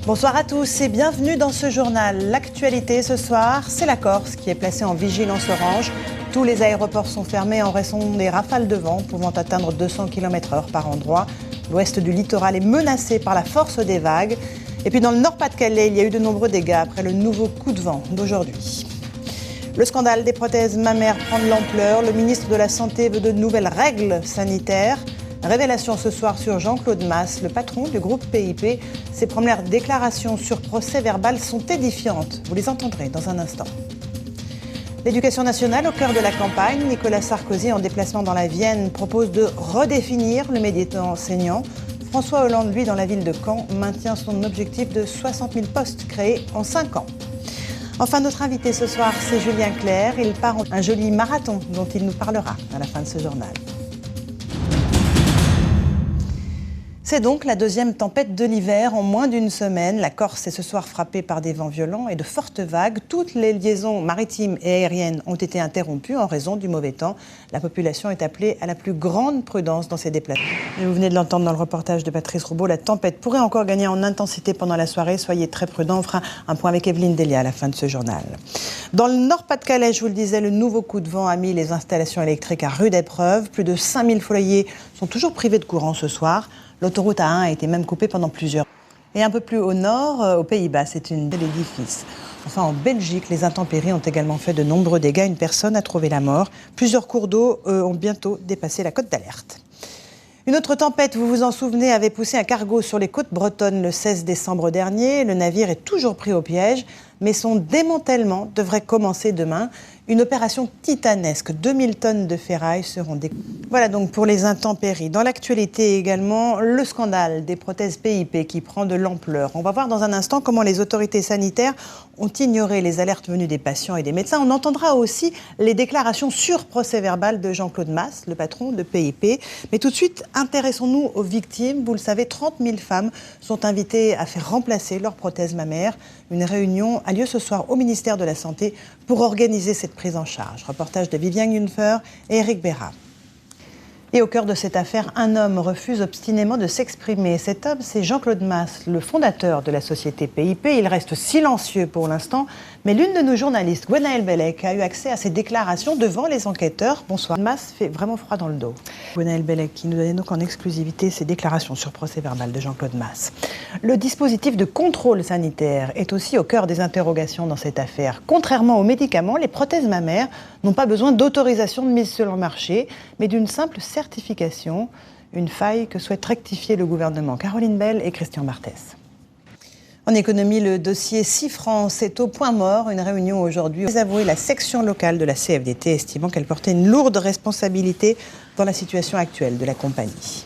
Bonsoir à tous et bienvenue dans ce journal. L'actualité ce soir, c'est la Corse qui est placée en vigilance orange. Tous les aéroports sont fermés en raison des rafales de vent pouvant atteindre 200 km/h par endroit. L'ouest du littoral est menacé par la force des vagues. Et puis dans le Nord-Pas-de-Calais, il y a eu de nombreux dégâts après le nouveau coup de vent d'aujourd'hui. Le scandale des prothèses mammaires prend de l'ampleur. Le ministre de la Santé veut de nouvelles règles sanitaires. Révélation ce soir sur Jean-Claude Masse, le patron du groupe PIP. Ses premières déclarations sur procès verbal sont édifiantes. Vous les entendrez dans un instant. L'éducation nationale au cœur de la campagne. Nicolas Sarkozy, en déplacement dans la Vienne, propose de redéfinir le métier d'enseignant. François Hollande, lui, dans la ville de Caen, maintient son objectif de 60 000 postes créés en 5 ans. Enfin, notre invité ce soir, c'est Julien Clerc. Il part en un joli marathon dont il nous parlera à la fin de ce journal. C'est donc la deuxième tempête de l'hiver en moins d'une semaine. La Corse est ce soir frappée par des vents violents et de fortes vagues. Toutes les liaisons maritimes et aériennes ont été interrompues en raison du mauvais temps. La population est appelée à la plus grande prudence dans ses déplacements. Et vous venez de l'entendre dans le reportage de Patrice Roubaud, la tempête pourrait encore gagner en intensité pendant la soirée. Soyez très prudents. On fera un point avec Evelyne Delia à la fin de ce journal. Dans le Nord-Pas-de-Calais, je vous le disais, le nouveau coup de vent a mis les installations électriques à rude épreuve. Plus de 5000 foyers sont toujours privés de courant ce soir. L'autoroute A1 a été même coupée pendant plusieurs heures. Et un peu plus au nord, aux Pays-Bas, c'est une belle édifice. Enfin, en Belgique, les intempéries ont également fait de nombreux dégâts. Une personne a trouvé la mort. Plusieurs cours d'eau ont bientôt dépassé la cote d'alerte. Une autre tempête, vous vous en souvenez, avait poussé un cargo sur les côtes bretonnes le 16 décembre dernier. Le navire est toujours pris au piège, mais son démantèlement devrait commencer demain. Une opération titanesque, 2000 tonnes de ferraille seront découpées. Voilà donc pour les intempéries. Dans l'actualité également, le scandale des prothèses PIP qui prend de l'ampleur. On va voir dans un instant comment les autorités sanitaires ont ignoré les alertes venues des patients et des médecins. On entendra aussi les déclarations sur procès verbal de Jean-Claude Masse, le patron de PIP. Mais tout de suite, intéressons-nous aux victimes. Vous le savez, 30 000 femmes sont invitées à faire remplacer leurs prothèses mammaires. Une réunion a lieu ce soir au ministère de la Santé pour organiser cette prise en charge. Reportage de Viviane Gunfer et Eric Béra. Et au cœur de cette affaire, un homme refuse obstinément de s'exprimer. Cet homme, c'est Jean-Claude Masse, le fondateur de la société PIP. Il reste silencieux pour l'instant, mais l'une de nos journalistes, Gwenaëlle Bellec, a eu accès à ses déclarations devant les enquêteurs. Bonsoir. Masse fait vraiment froid dans le dos. Gwenaëlle Bellec qui nous donnait donc en exclusivité ses déclarations sur procès verbal de Jean-Claude Masse. Le dispositif de contrôle sanitaire est aussi au cœur des interrogations dans cette affaire. Contrairement aux médicaments, les prothèses mammaires n'ont pas besoin d'autorisation de mise sur le marché, mais d'une simple certification, une faille que souhaite rectifier le gouvernement. Caroline Bell et Christian Barthès. En économie, le dossier Sifrance est au point mort. Une réunion aujourd'hui a avoué la section locale de la CFDT, estimant qu'elle portait une lourde responsabilité dans la situation actuelle de la compagnie.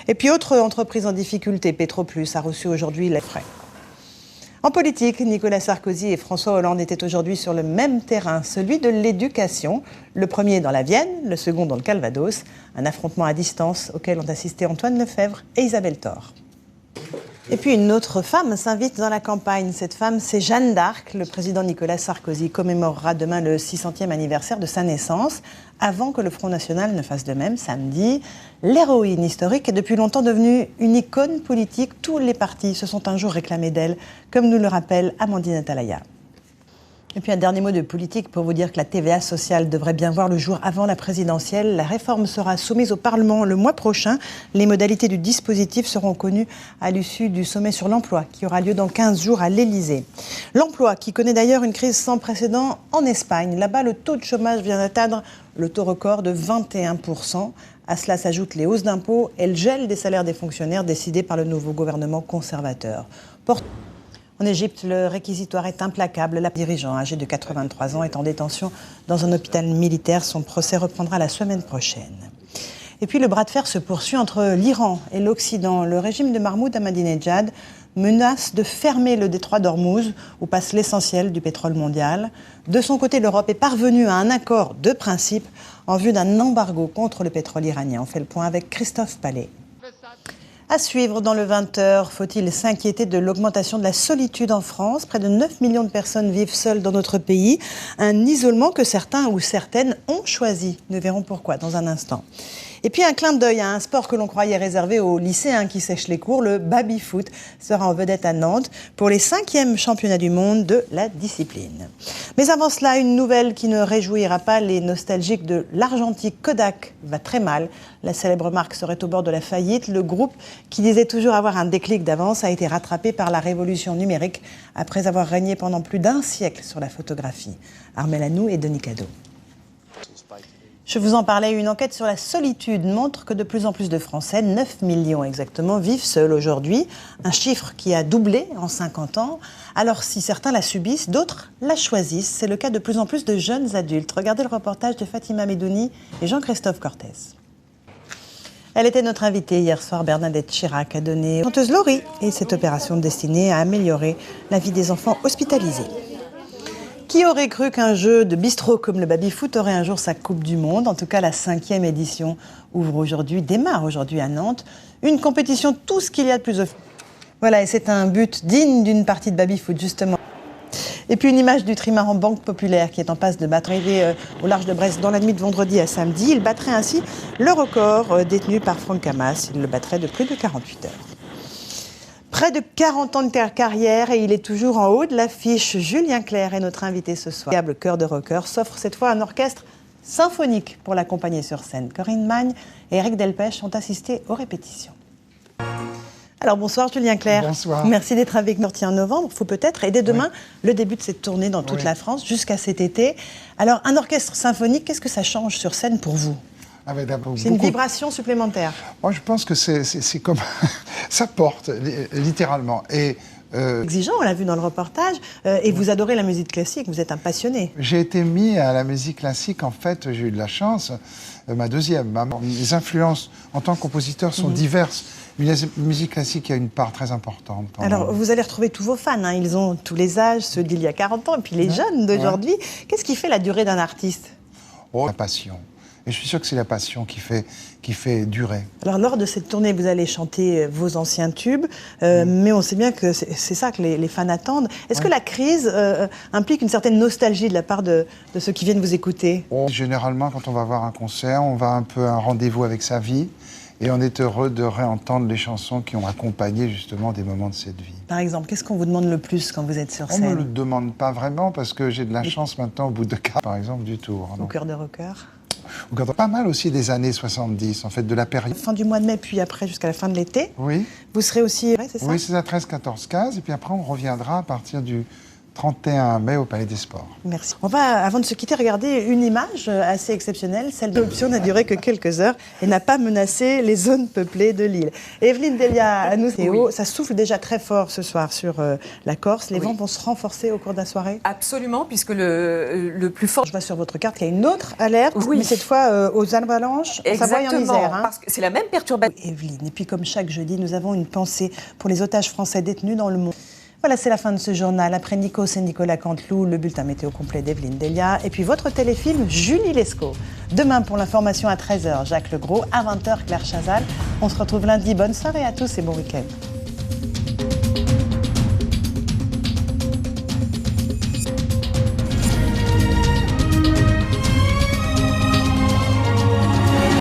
Et puis, autre entreprise en difficulté, Petroplus, a reçu aujourd'hui les frais. En politique, Nicolas Sarkozy et François Hollande étaient aujourd'hui sur le même terrain, celui de l'éducation. Le premier dans la Vienne, le second dans le Calvados. Un affrontement à distance auquel ont assisté Antoine Lefebvre et Isabelle Thor. Et puis une autre femme s'invite dans la campagne. Cette femme, c'est Jeanne d'Arc. Le président Nicolas Sarkozy commémorera demain le 600e anniversaire de sa naissance, avant que le Front National ne fasse de même samedi. L'héroïne historique est depuis longtemps devenue une icône politique. Tous les partis se sont un jour réclamés d'elle, comme nous le rappelle Amandine Atalaya. Et puis un dernier mot de politique pour vous dire que la TVA sociale devrait bien voir le jour avant la présidentielle. La réforme sera soumise au Parlement le mois prochain. Les modalités du dispositif seront connues à l'issue du sommet sur l'emploi qui aura lieu dans 15 jours à l'Élysée. L'emploi qui connaît d'ailleurs une crise sans précédent en Espagne. Là-bas, le taux de chômage vient d'atteindre le taux record de 21%. À cela s'ajoutent les hausses d'impôts et le gel des salaires des fonctionnaires décidé par le nouveau gouvernement conservateur. En Égypte, le réquisitoire est implacable. La dirigeante âgée de 83 ans est en détention dans un hôpital militaire. Son procès reprendra la semaine prochaine. Et puis le bras de fer se poursuit entre l'Iran et l'Occident. Le régime de Mahmoud Ahmadinejad menace de fermer le détroit d'Ormuz, où passe l'essentiel du pétrole mondial. De son côté, l'Europe est parvenue à un accord de principe en vue d'un embargo contre le pétrole iranien. On fait le point avec Christophe Palais. À suivre dans le 20h, faut-il s'inquiéter de l'augmentation de la solitude en France? Près de 9 millions de personnes vivent seules dans notre pays. Un isolement que certains ou certaines ont choisi. Nous verrons pourquoi dans un instant. Et puis un clin d'œil à un sport que l'on croyait réservé aux lycéens qui sèchent les cours, le baby-foot sera en vedette à Nantes pour les 5e championnats du monde de la discipline. Mais avant cela, une nouvelle qui ne réjouira pas les nostalgiques de l'argentique Kodak va très mal. La célèbre marque serait au bord de la faillite. Le groupe, qui disait toujours avoir un déclic d'avance, a été rattrapé par la révolution numérique après avoir régné pendant plus d'1 siècle sur la photographie. Armelle Anou et Denis Cadeau. Je vous en parlais, une enquête sur la solitude montre que de plus en plus de Français, 9 millions exactement, vivent seuls aujourd'hui. Un chiffre qui a doublé en 50 ans. Alors si certains la subissent, d'autres la choisissent. C'est le cas de plus en plus de jeunes adultes. Regardez le reportage de Fatima Medouni et Jean-Christophe Cortez. Elle était notre invitée hier soir. Bernadette Chirac a donné chanteuse Laurie et cette opération destinée à améliorer la vie des enfants hospitalisés. Qui aurait cru qu'un jeu de bistrot comme le baby-foot aurait un jour sa Coupe du Monde? En tout cas, la 5e édition démarre aujourd'hui à Nantes. Une compétition, tout ce qu'il y a de plus... Voilà, et c'est un but digne d'une partie de baby-foot, justement. Et puis une image du trimaran Banque Populaire qui est en passe de battre, arrivé au large de Brest dans la nuit de vendredi à samedi. Il battrait ainsi le record détenu par Franck Hamas. Il le battrait de plus de 48 heures. Près de 40 ans de carrière et il est toujours en haut de l'affiche. Julien Clerc est notre invité ce soir. Le Cœur de Rocker s'offre cette fois un orchestre symphonique pour l'accompagner sur scène. Corinne Magne et Eric Delpech ont assisté aux répétitions. Alors bonsoir Julien Clerc. Bonsoir. Merci d'être avec nous en novembre. Il faut peut-être, et dès demain, le début de cette tournée dans toute la France jusqu'à cet été. Alors un orchestre symphonique, qu'est-ce que ça change sur scène pour vous? C'est une vibration supplémentaire. Moi, je pense que c'est comme... ça porte, littéralement. Et, exigeant, on l'a vu dans le reportage. Et vous adorez la musique classique, vous êtes un passionné. J'ai été mis à la musique classique, en fait, j'ai eu de la chance. Ma deuxième, mes influences en tant que compositeur sont diverses. Mais la musique classique a une part très importante. Alors, vous allez retrouver tous vos fans. Hein. Ils ont tous les âges, ceux d'il y a 40 ans, et puis les jeunes d'aujourd'hui. Qu'est-ce qui fait la durée d'un artiste? La passion. Et je suis sûr que c'est la passion qui fait durer. Alors, lors de cette tournée, vous allez chanter vos anciens tubes, mais on sait bien que c'est ça que les fans attendent. Est-ce que la crise implique une certaine nostalgie de la part de ceux qui viennent vous écouter? Généralement, quand on va voir un concert, on va un peu à un rendez-vous avec sa vie. Et on est heureux de réentendre les chansons qui ont accompagné justement des moments de cette vie. Par exemple, qu'est-ce qu'on vous demande le plus quand vous êtes sur scène? On ne me le demande pas vraiment parce que j'ai de la chance maintenant au bout de 4, par exemple, du tour. Au Cœur de Rocker? Pas mal aussi des années 70, en fait, de la période. Fin du mois de mai, puis après jusqu'à la fin de l'été. Oui. Vous serez aussi... Ouais, c'est ça? Oui, c'est ça, 13, 14, 15. Et puis après, on reviendra à partir du 31 mai au Palais des Sports. Merci. On va, avant de se quitter, regarder une image assez exceptionnelle. Celle de l'option n'a duré que quelques heures et n'a pas menacé les zones peuplées de l'île. Evelyne Delia, à nous, Théo, ça souffle déjà très fort ce soir sur la Corse. Les vents vont se renforcer au cours de la soirée? Absolument, puisque le plus fort... Je vois sur votre carte qu'il y a une autre alerte, mais cette fois aux avalanches, en Savoie et en Isère. Parce que c'est la même perturbation. Evelyne, et puis comme chaque jeudi, nous avons une pensée pour les otages français détenus dans le monde. Voilà, c'est la fin de ce journal. Après Nikos et Nicolas Canteloup, le bulletin météo complet d'Evelyne Delia. Et puis votre téléfilm, Julie Lescaut. Demain, pour l'information à 13h, Jacques Legros. À 20h, Claire Chazal. On se retrouve lundi. Bonne soirée à tous et bon week-end.